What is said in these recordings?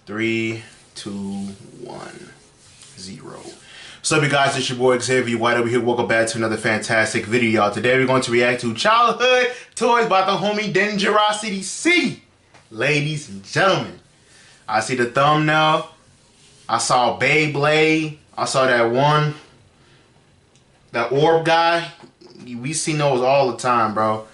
3, 2, 1, 0. What's up, you guys? It's your boy Xavier White over here. Welcome back to another fantastic video, y'all. Today we're going to react to childhood toys by the homie Degenerocity C. Ladies and gentlemen, I see the thumbnail. I saw Beyblade. I saw that orb guy. We see those all the time, bro.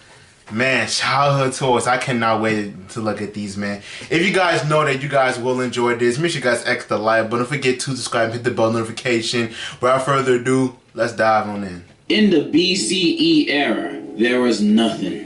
Man, childhood toys. I cannot wait to look at these, man. If you guys know that you guys will enjoy this, make sure you guys X the like button. Don't forget to subscribe and hit the bell notification. Without further ado, let's dive on in. In the BCE era, there was nothing.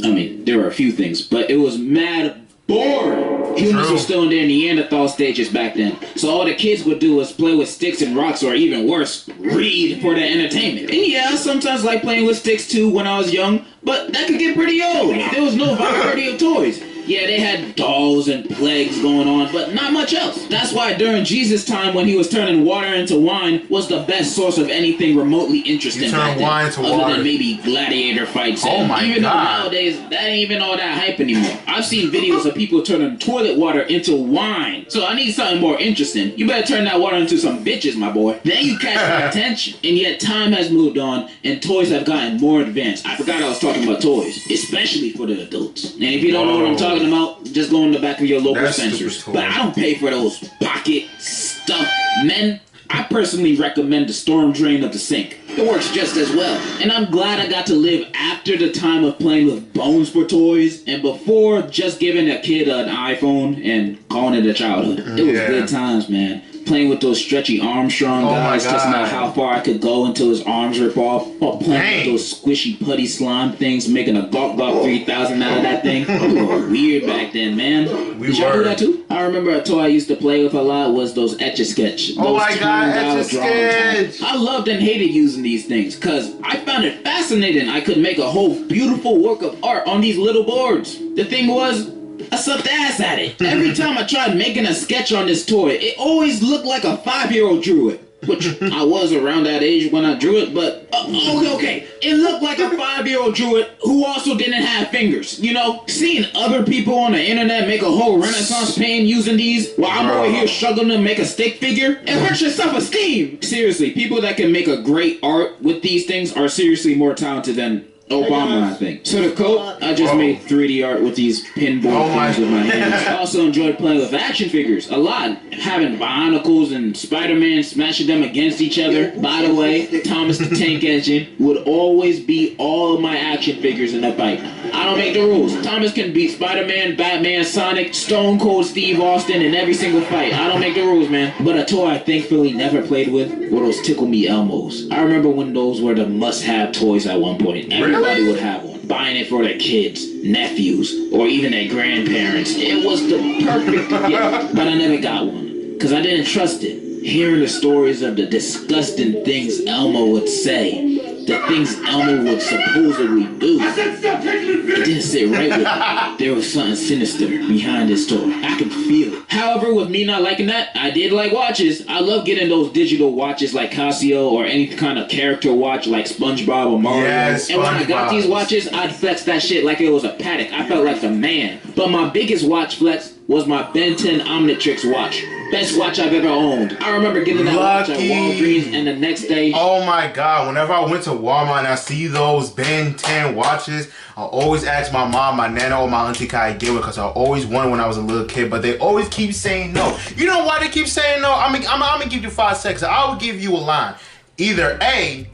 I mean, there were a few things, but it was mad boring. Humans were still in their Neanderthal stages back then, so all the kids would do was play with sticks and rocks, or even worse, read for their entertainment. And yeah, I sometimes like playing with sticks too when I was young, but that could get pretty old. There was no variety of toys. Yeah, they had dolls and plagues going on, but not much else. That's why during Jesus' time, when he was turning water into wine, was the best source of anything remotely interesting back then, wine to other water. than maybe gladiator fights. Oh my even God. though nowadays, that ain't even all that hype anymore. I've seen videos of people turning toilet water into wine. So I need something more interesting. You better turn that water into some bitches, my boy. Then you catch my attention. And yet time has moved on, and toys have gotten more advanced. I forgot I was talking about toys, especially for the adults. And if you don't know what I'm talking about, just go in the back of your local sensors. But I don't pay for those pocket stuff, men. I personally recommend the storm drain of the sink. It works just as well. And I'm glad I got to live after the time of playing with bones for toys and before just giving a kid an iPhone and calling it a childhood. It was good times, man. Playing with those stretchy Armstrong guys, testing out how far I could go until his arms rip off, or playing with those squishy putty slime things, making a Gawk 3000 out of that thing. We were weird back then, man. Did y'all do that too? I remember a toy I used to play with a lot was those Etch-a-Sketch. Oh my God, Etch-a-Sketch! I loved and hated using these things because I found it fascinating. I could make a whole beautiful work of art on these little boards. The thing was, I sucked ass at it. Every time I tried making a sketch on this toy, it always looked like a 5-year-old drew it. Which I was around that age when I drew it, but okay. It looked like a 5-year-old drew it who also didn't have fingers. You know, seeing other people on the internet make a whole Renaissance painting using these while I'm over here struggling to make a stick figure, it hurts your self-esteem. Seriously, people that can make a great art with these things are seriously more talented than Obama, I think. So to cope, I just made 3D art with these pinball things with my hands. I also enjoyed playing with action figures a lot. Having Bionicles and Spider-Man, smashing them against each other. By the way, Thomas the Tank Engine would always beat all of my action figures in a fight. I don't make the rules. Thomas can beat Spider-Man, Batman, Sonic, Stone Cold Steve Austin in every single fight. I don't make the rules, man. But a toy I thankfully never played with were those Tickle Me Elmos. I remember when those were the must-have toys at one point. Everybody would have one. Buying it for their kids, nephews, or even their grandparents. It was the perfect gift, but I never got one because I didn't trust it. Hearing the stories of the disgusting things Elmo would say, the things Elmo would supposedly do, it didn't sit right with me. There was something sinister behind this toy. I could feel it. However, with me not liking that, I did like watches. I love getting those digital watches like Casio or any kind of character watch like SpongeBob or Mario. Yes, and when I got these watches, I'd flex that shit like it was a paddock. I felt like the man. But my biggest watch flex was my Ben 10 Omnitrix watch. Best watch I've ever owned. I remember getting that watch at Walgreens, and the next day... Oh my God, whenever I went to Walmart and I see those Ben 10 watches, I always ask my mom, my nana, or my auntie, can I get one? Because I always wanted when I was a little kid, but they always keep saying no. You know why they keep saying no? I'm gonna give you 5 seconds. I will give you a line. Either A,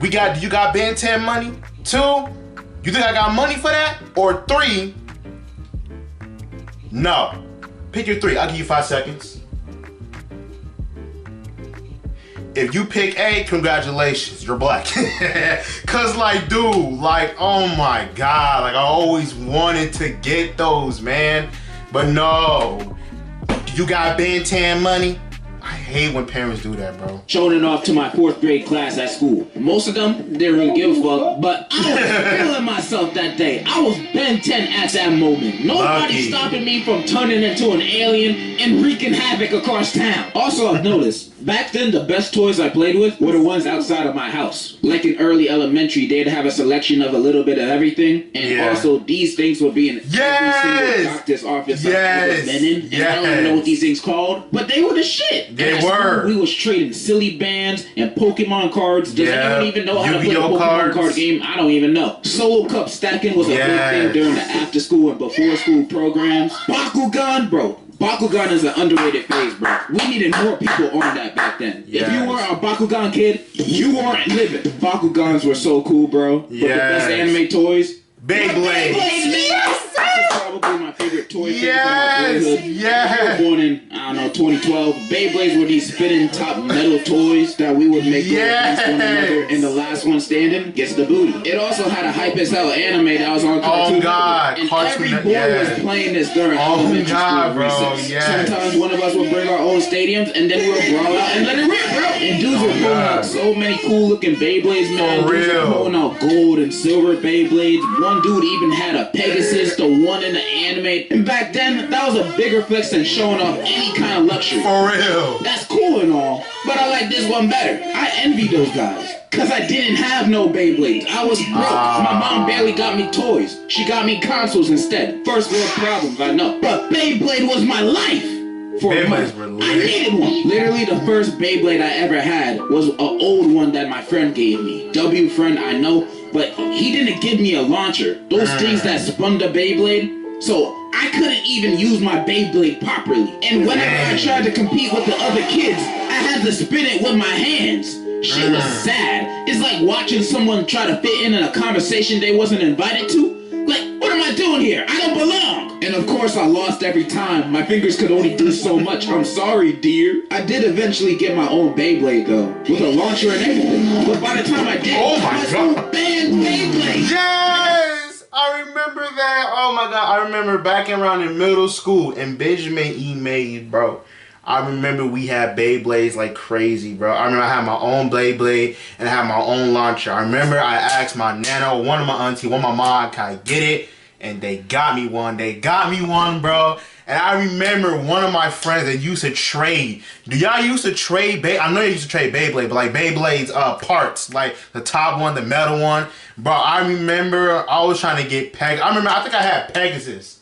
you got Ben 10 money? 2, you think I got money for that? Or 3, no. Pick your 3. I'll give you 5 seconds. If you pick A, congratulations, you're black. Cause like, dude, like, oh my God, like I always wanted to get those, man. But no, you got Ben 10 money? I hate when parents do that, bro. Showing it off to my 4th grade class at school. Most of them didn't really give a fuck, but I was feeling myself that day. I was Ben 10 at that moment. Nobody stopping me from turning into an alien and wreaking havoc across town. Also, I've noticed Back then, the best toys I played with were the ones outside of my house. Like in early elementary, they'd have a selection of a little bit of everything. And also, these things would be in every single doctor's office I've ever been in. And I don't even know what these things called, but they were the shit. They were. We was trading silly bands and Pokemon cards. Does anyone even know how to play a Pokemon card game? I don't even know. Solo cup stacking was a big thing during the after school and before school programs. Bakugan, bro. Bakugan is an underrated phase, bro. We needed more people on that back then. If you weren't a Bakugan kid, you weren't living. Bakugans were so cool, bro. But the best anime toys? Beyblades. Yes, this is probably my favorite toy from my boyhood. I was born in, 2012. Beyblades were these spinning top metal toys that we would make against one another, and the last one standing gets the booty. It also had a hype as hell anime that was on Cartoon Network. And every boy was playing this during elementary school recess. Sometimes one of us would bring our own stadiums, and then we would brawl out and let it rip, bro. And dudes were pulling out so many cool looking Beyblades, man. Dudes were pulling out gold and silver Beyblades. One dude even had a Pegasus, the one in the anime. And back then, that was a bigger flex than showing off any kind of luxury. For real. That's cool and all, but I like this one better. I envy those guys. Cause I didn't have no Beyblades. I was broke. My mom barely got me toys. She got me consoles instead. First world problems, I know. But Beyblade was my life. For Beyblades were lit. I needed one. Literally the first Beyblade I ever had was an old one that my friend gave me. W friend, I know, but he didn't give me a launcher. Those things that spun the Beyblade. So I couldn't even use my Beyblade properly. And whenever I tried to compete with the other kids, I had to spin it with my hands. Shit was sad. It's like watching someone try to fit in a conversation they wasn't invited to. Like, what am I doing here? I don't belong. And of course I lost every time. My fingers could only do so much. I'm sorry, dear. I did eventually get my own Beyblade though, with a launcher and everything. But by the time I did, I was so banned Beyblade. Yes! I remember that. Oh my god. I remember back around in middle school in Benjamin E. Made, bro. I remember we had Beyblades like crazy, bro. I remember I had my own Beyblade and I had my own launcher. I remember I asked my nana, one of my auntie, one of my mom, can I get it? And they got me one. They got me one, bro. And I remember one of my friends that used to trade. Do y'all used to trade I know you used to trade Beyblade, but like Beyblade's parts, like the top one, the metal one. Bro, I remember I was trying to get I think I had Pegasus.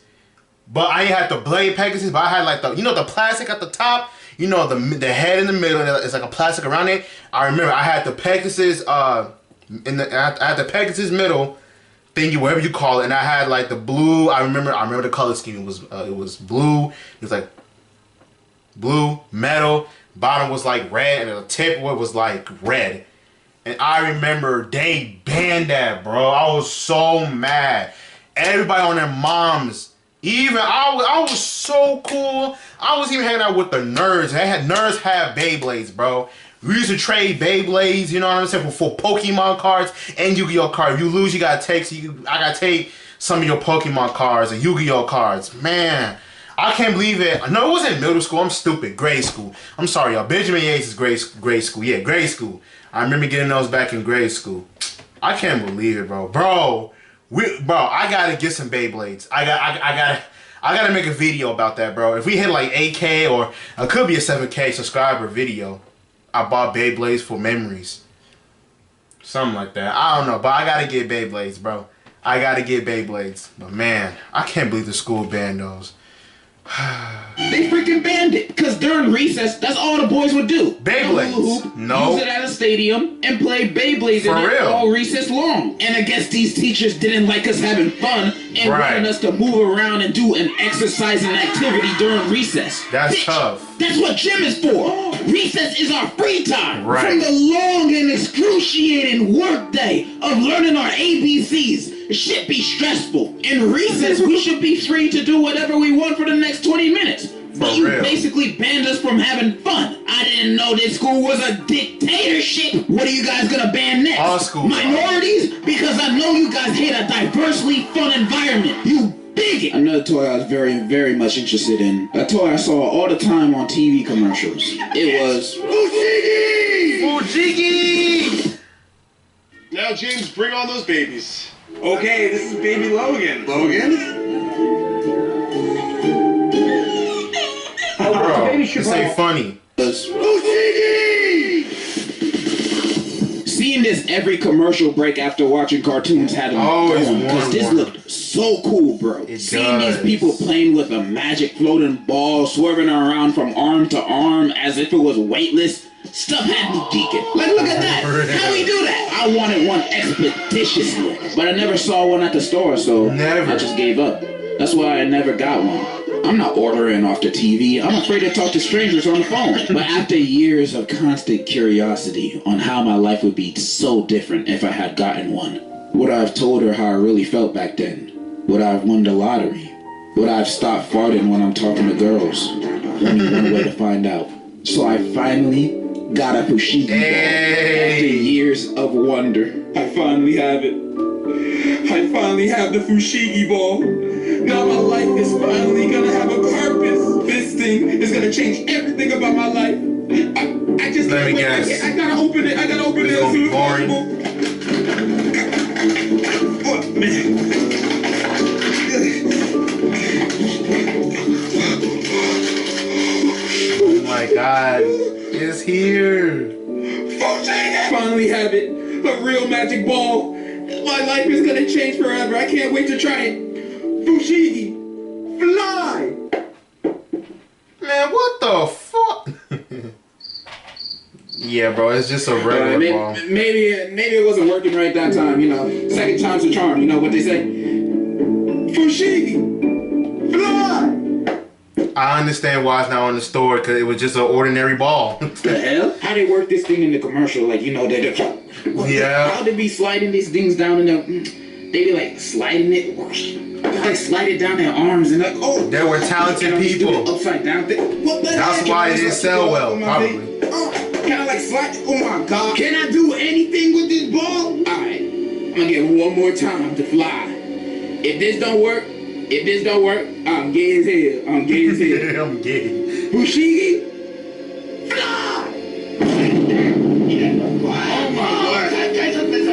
But I ain't had the blade Pegasus, but I had like the, the plastic at the top, the head in the middle, and it's like a plastic around it. I remember I had the Pegasus, I had the Pegasus middle thingy, whatever you call it, and I had like the blue. I remember the color scheme. It was blue. It was like blue metal. Bottom was like red, and the tip was like red. And I remember they banned that, bro. I was so mad. Everybody on their moms. Even I was so cool. I was even hanging out with the nerds. Nerds have Beyblades, bro. We used to trade Beyblades, you know what I'm saying, for Pokemon cards and Yu-Gi-Oh cards. If you lose, I gotta take some of your Pokemon cards and Yu-Gi-Oh cards. Man, I can't believe it. No, it wasn't middle school. I'm stupid. Grade school. I'm sorry, y'all. Benjamin Yates is grade school. Yeah, grade school. I remember getting those back in grade school. I can't believe it, bro. Bro, I gotta get some Beyblades. I gotta make a video about that, bro. If we hit like 8K or it could be a 7K subscriber video, I bought Beyblades for memories. Something like that. I don't know, but I gotta get Beyblades, bro. I gotta get Beyblades. But man, I can't believe the school banned those. They freaking banned it, because during recess, that's all the boys would do. Beyblades. No. Use it at a stadium and play Beyblades in it all recess long. And I guess these teachers didn't like us having fun and wanted us to move around and do an exercising activity during recess. That's tough. That's what gym is for. Recess is our free time. From the long and excruciating work day of learning our ABCs. Shit be stressful. In recess, we should be free to do whatever we want for the next 20 minutes. But you basically banned us from having fun. I didn't know this school was a dictatorship. What are you guys gonna ban next? All schools. Minorities? Because I know you guys hate a diversely fun environment. You bigot. Another toy I was very, very much interested in. A toy I saw all the time on TV commercials. It was Fujigi! Now, James, bring on those babies. Okay, this is baby Logan. Logan? Bro, this ain't funny. because seeing this every commercial break after watching cartoons had me going, because this looked so cool, bro. Seeing these people playing with a magic floating ball, swerving around from arm to arm as if it was weightless, stuff had me geeking. Like, look at that. How we do that? I wanted one expeditiously, but I never saw one at the store, so I just gave up. That's why I never got one. I'm not ordering off the TV. I'm afraid to talk to strangers on the phone. But after years of constant curiosity on how my life would be so different if I had gotten one, would I have told her how I really felt back then? Would I have won the lottery? Would I have stopped farting when I'm talking to girls? Only one way to find out. So I finally got a fushigi ball. After years of wonder, I finally have it. I finally have the fushigi ball. Now my life is finally gonna have a purpose. This thing is gonna change everything about my life. I just Let me guess. I gotta open it. I gotta open it as soon as possible. Oh, man. Oh my God, it's here. Finally have it. A real magic ball. My life is gonna change forever. I can't wait to try it. Fushigi, fly! Man, what the fuck? Yeah, bro, it's just a regular ball. Maybe it wasn't working right that time, you know. Second time's a charm, you know what they say? Fushigi, fly! I understand why it's not on the store, because it was just an ordinary ball. The hell? How they work this thing in the commercial, like, you know, how they be sliding these things down in the... They be like sliding it, like slide it down their arms and like, oh. They were talented people. Upside down thing. What the That's heck? why it didn't sell well, probably. Oh, can I like slide? Oh my God. Can I do anything with this ball? Alright. I'm gonna get one more time to fly. If this don't work, I'm gay as hell. I'm gay as hell. I'm gay. Fushigi, fly! Oh my God.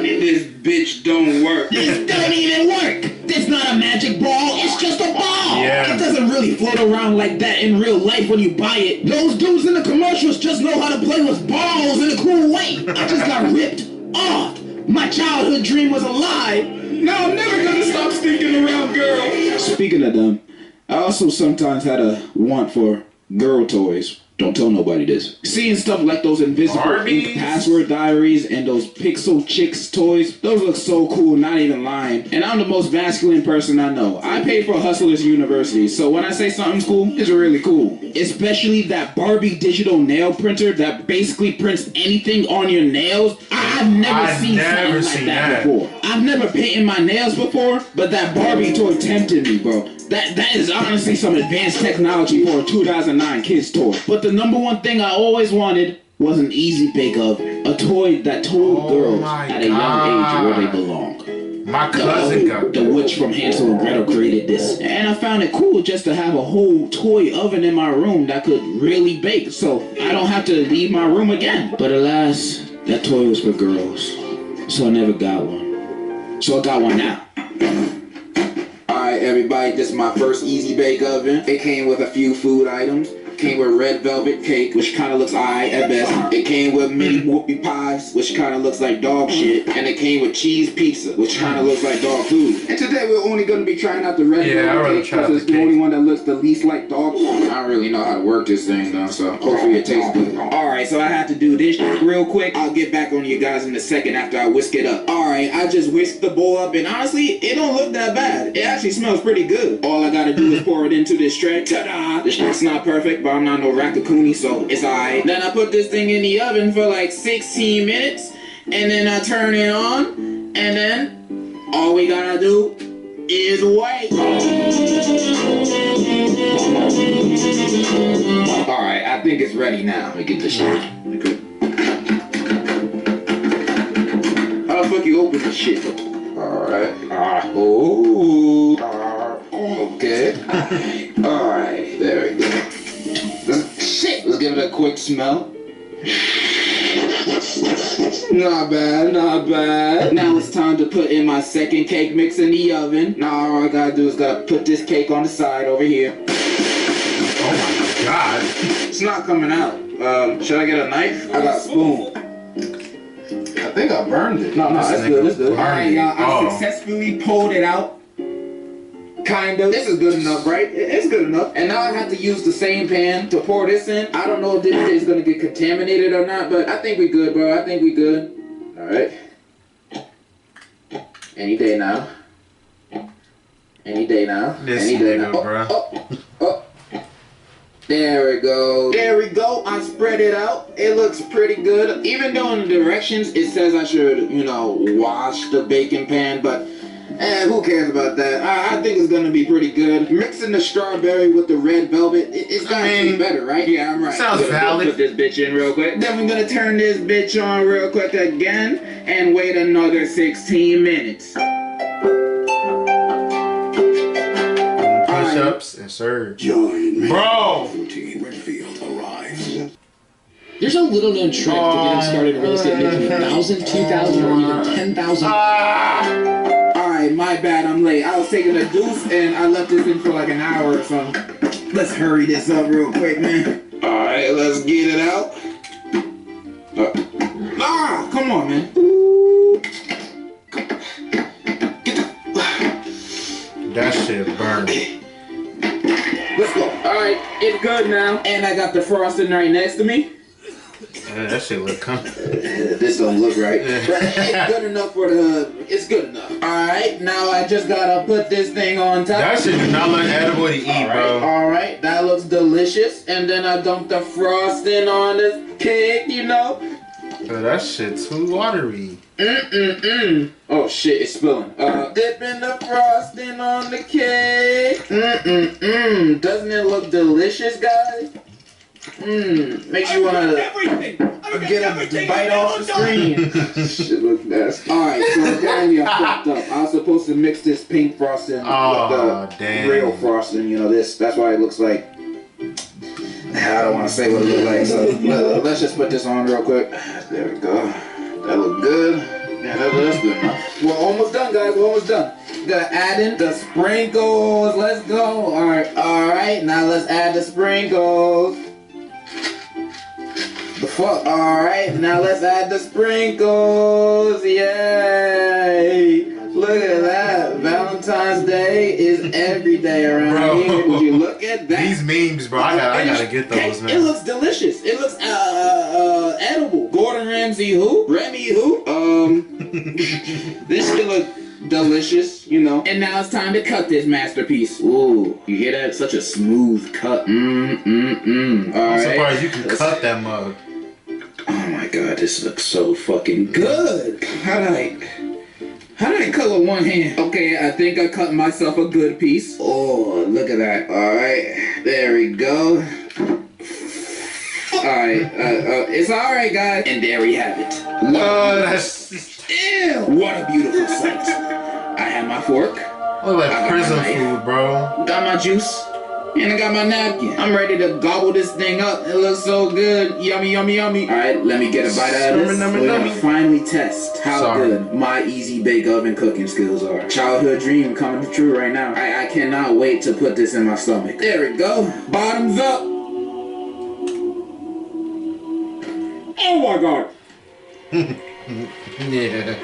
This bitch don't work. This don't even work. This not a magic ball. It's just a ball. Yeah. It doesn't really float around like that in real life when you buy it. Those dudes in the commercials just know how to play with balls in a cool way. I just got ripped off. My childhood dream was a lie. Now I'm never gonna stop sneaking around girls. Speaking of them, I also sometimes had a want for girl toys. Don't tell nobody this. Seeing stuff like those invisible ink password diaries and those pixel chicks toys, those look so cool, not even lying. And I'm the most masculine person I know. I paid for Hustlers University, so when I say something's cool, it's really cool. Especially that Barbie digital nail printer that basically prints anything on your nails. I've never seen something like that before. I've never painted my nails before, but that Barbie toy tempted me, bro. That is honestly some advanced technology for a 2009 kids toy. But the number one thing I always wanted was an easy bake of a toy that told girls at a young age where they belong. My cousin got the witch from Hansel and Gretel created this, and I found it cool just to have a whole toy oven in my room that could really bake, so I don't have to leave my room again. But alas, that toy was for girls, so I never got one. So I got one now. Alright everybody, this is my first easy bake oven. It came with a few food items. Came with red velvet cake, which kind of looks alright at best. It came with mini whoopie pies, which kind of looks like dog shit. And it came with cheese pizza, which kind of looks like dog food. And today we're only going to be trying out the red velvet cake because it's the only one that looks the least like dog food. I don't really know how to work this thing though, so hopefully it tastes good. Alright, so I have to do this real quick. I'll get back on you guys in a second after I whisk it up. Alright, I just whisked the bowl up and honestly, it don't look that bad. It actually smells pretty good. All I gotta do is pour it into this tray. Ta-da! This shit's not perfect, but I'm not no raccoonie, so it's alright. Then I put this thing in the oven for like 16 minutes, and then I turn it on, and then all we gotta do is wait. Alright, I think it's ready now. Let me get this shit. How the fuck you open this shit? Alright. Okay. Alright, there we go. Let's give it a quick smell. Not bad, not bad. Now it's time to put in my second cake mix in the oven. Now all I gotta do is gotta put this cake on the side over here. Oh my God. It's not coming out. Should I get a knife? I got a spoon. I think I burned it. No, that's good. That's good. Alright, y'all. I successfully pulled it out. Kind of. This is good enough, right? It's good enough. And now I have to use the same pan to pour this in. I don't know if this is gonna get contaminated or not, but I think we good, bro. I think we good. All right. Any day now. Any day now. Any day now. Bro. Oh. There we go. There we go. I spread it out. It looks pretty good. Even though in the directions it says I should, wash the baking pan, but who cares about that? I think it's gonna be pretty good. Mixing the strawberry with the red velvet, it's gonna be better, right? Yeah, I'm right. Sounds valid. Put this bitch in real quick. Then we're gonna turn this bitch on real quick again and wait another 16 minutes. Push-ups and surge. Join me. Bro! Redfield arrives. There's a little known trick to getting started in real estate making 1,000, 2,000, or even 10,000. Alright, my bad, I'm late. I was taking a deuce and I left this in for like an hour or something. Let's hurry this up real quick, man. Alright, let's get it out. Come on, man. That shit burned. Let's go. Alright, it's good now. And I got the frosting right next to me. Yeah, that shit look comfortable. This don't look right. But it's good enough for the... It's good enough. Alright, now I just gotta put this thing on top. That shit do not look edible to eat, bro. Alright, that looks delicious. And then I dump the frosting on this cake, Bro, that shit too watery. Oh shit, it's spilling. Dipping the frosting on the cake. Doesn't it look delicious, guys? Makes you wanna get a bite off the screen. Shit look nasty. Alright, so apparently I fucked up. I was supposed to mix this pink frosting with the real frosting, that's why it looks like... I don't want to say what it looks like, so let's just put this on real quick. There we go. That look good. Yeah, that's good enough. We're almost done, guys. We're almost done. Gotta add in the sprinkles. Let's go. Alright, now let's add the sprinkles. The fuck? Alright, now let's add the sprinkles. Yay! Look at that. Valentine's Day is every day around here. Would you look at that? These memes, bro. I gotta get those, man. It looks delicious. It looks edible. Gordon Ramsay who? Remy who? This shit look delicious, And now it's time to cut this masterpiece. Ooh, you hear that? Such a smooth cut. I'm surprised you can cut that mug. Oh my god, this looks so fucking good. How did I cut with one hand? Okay, I think I cut myself a good piece. Oh, look at that. Alright, there we go. Alright, it's alright, guys. And there we have it. Ew! What a beautiful sight. I have my fork. Look like prison food, bro. Got my juice. And I got my napkin. I'm ready to gobble this thing up. It looks so good. Yummy, yummy, yummy. Alright, let me get a bite out of this. We're gonna finally test how good my easy bake oven cooking skills are. Childhood dream coming true right now. I cannot wait to put this in my stomach. There we go. Bottoms up. Oh my god. Yeah.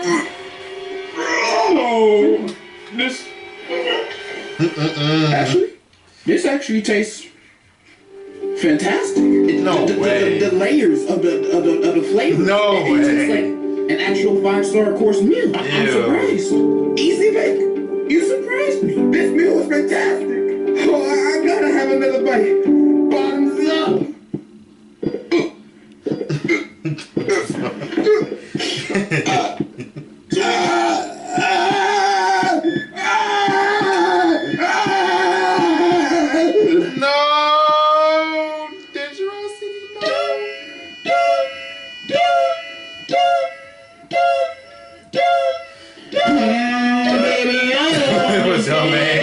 Oh, this. This actually tastes fantastic. No way. The layers of the flavor. No way. It tastes like an actual 5-star course meal. I'm surprised. Easy bake. You surprised me. This meal was fantastic. Oh, I gotta have another bite. Bottoms up. No! Degenerocity, no! What's up, man?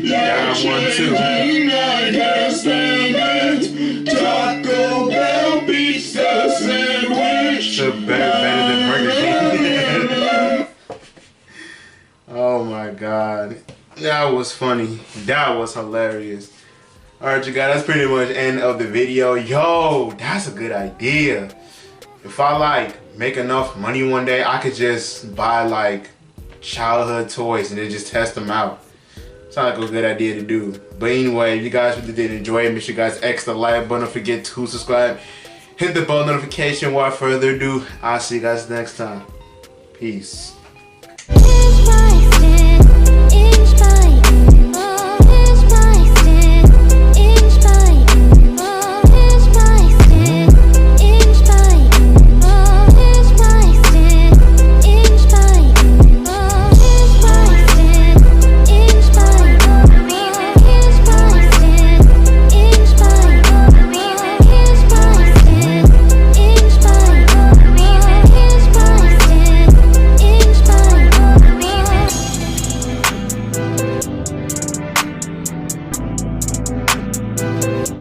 Down 1-2. Taco Bell pizza sandwich. Better than Burger King. Oh my god. That was funny. That was hilarious. Alright, you guys, that's pretty much the end of the video. Yo, that's a good idea. If I like make enough money one day, I could just buy like childhood toys and then just test them out. Sounds like a good idea to do. But anyway, if you guys really did enjoy it, make sure you guys X the like button. Don't forget to subscribe. Hit the bell notification. Without further ado, I'll see you guys next time. Peace.